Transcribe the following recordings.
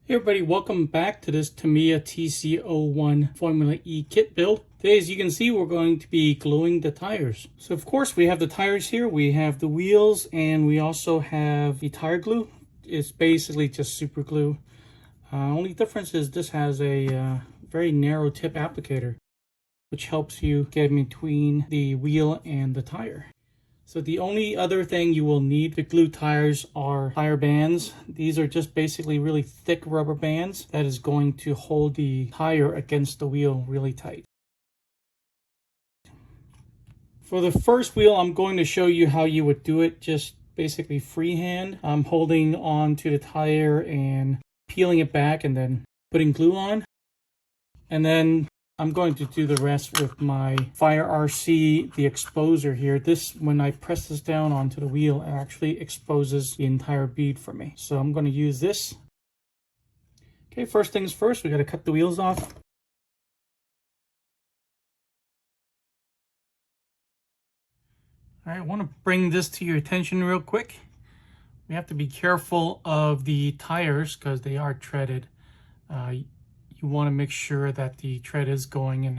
Hey everybody, welcome back to this Tamiya TC-01 Formula E kit build. Today, as you can see, we're going to be gluing the tires. So of course we have the tires here, we have the wheels, and we also have the tire glue. It's basically just super glue. Only difference is this has a very narrow tip applicator, which helps you get in between the wheel and the tire. So the only other thing you will need to glue tires are tire bands. These are just basically really thick rubber bands that is going to hold the tire against the wheel really tight. For the first wheel, I'm going to show you how you would do it, just basically freehand. I'm holding on to the tire and peeling it back and then putting glue on. And then I'm going to do the rest with my FireBrand RC, the exposer here. This, when I press this down onto the wheel, it actually exposes the entire bead for me. So I'm going to use this. Okay, first things first, we got to cut the wheels off. All right, I want to bring this to your attention real quick. We have to be careful of the tires because they are treaded. You want to make sure that the tread is going in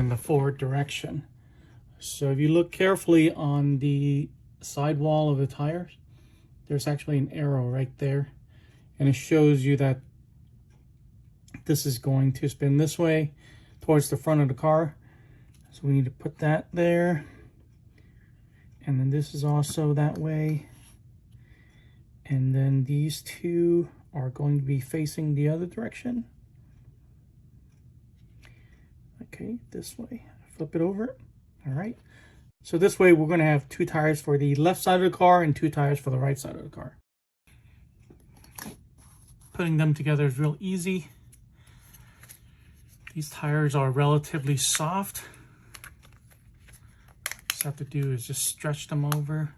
the forward direction. So if you look carefully on the sidewall of the tires, there's actually an arrow right there, and it shows you that this is going to spin this way towards the front of the car. So we need to put that there, and then this is also that way, and then these two are going to be facing the other direction. Okay, this way, flip it over. All right, so this way we're going to have two tires for the left side of the car and two tires for the right side of the car. Putting them together is real easy. These tires are relatively soft. Just have to do is just stretch them over.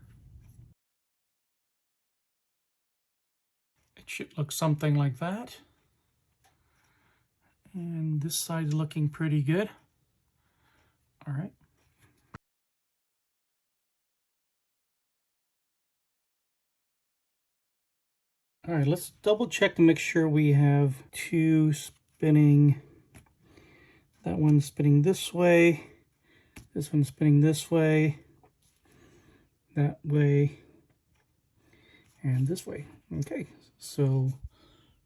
It should look something like that. And this side's looking pretty good. All right. All right, let's double check to make sure we have two spinning. That one's spinning this way. This one's spinning this way. That way. And this way. Okay, so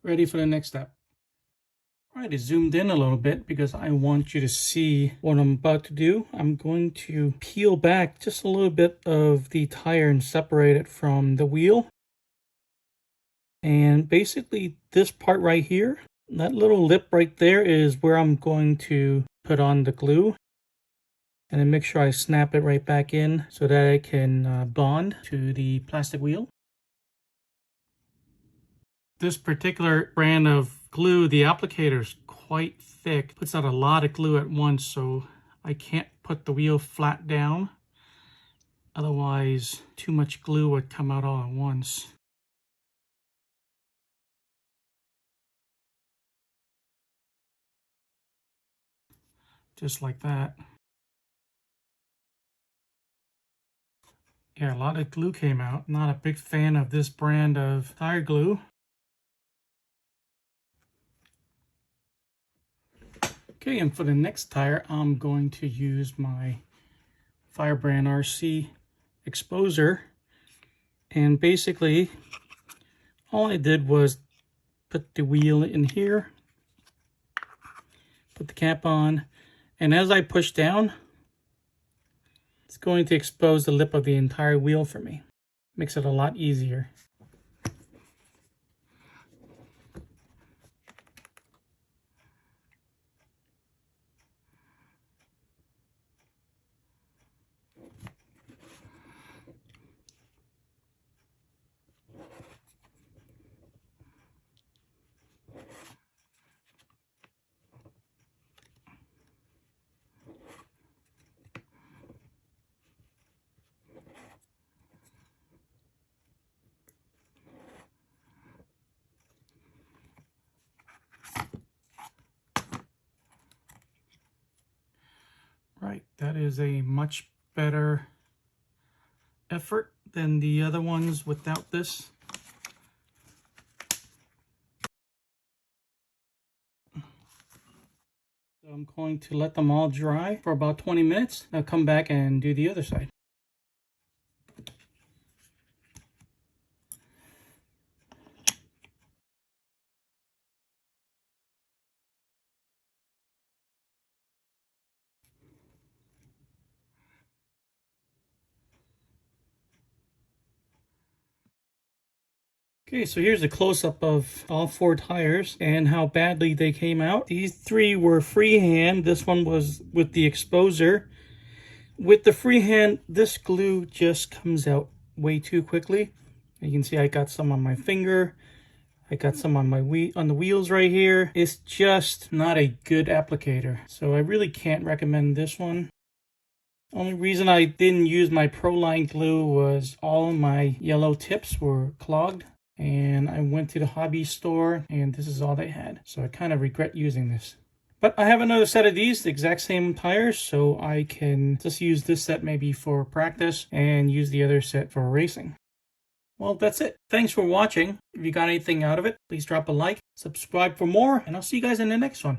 ready for the next step. All right, I zoomed in a little bit because I want you to see what I'm about to do. I'm going to peel back just a little bit of the tire and separate it from the wheel. And basically this part right here, that little lip right there is where I'm going to put on the glue. And then make sure I snap it right back in so that it can bond to the plastic wheel. This particular brand of glue, the applicator is quite thick, puts out a lot of glue at once, so I can't put the wheel flat down. Otherwise, too much glue would come out all at once. Just like that. Yeah, a lot of glue came out. Not a big fan of this brand of tire glue. Okay, and for the next tire, I'm going to use my FireBrand RC exposer. And basically, all I did was put the wheel in here, put the cap on, and as I push down, it's going to expose the lip of the entire wheel for me. Makes it a lot easier. Right, that is a much better effort than the other ones without this. I'm going to let them all dry for about 20 minutes. I'll come back and do the other side. Okay, so here's a close-up of all 4 tires and how badly they came out. These 3 were freehand. This one was with the exposer. With the freehand, this glue just comes out way too quickly. You can see I got some on my finger. I got some on on the wheels right here. It's just not a good applicator. So I really can't recommend this one. Only reason I didn't use my Proline glue was all my yellow tips were clogged. And I went to the hobby store and this is all they had. So I kind of regret using this. But I have another set of these, the exact same tires, so I can just use this set maybe for practice and use the other set for racing. Well, that's it. Thanks for watching. If you got anything out of it, please drop a like, subscribe for more, and I'll see you guys in the next one.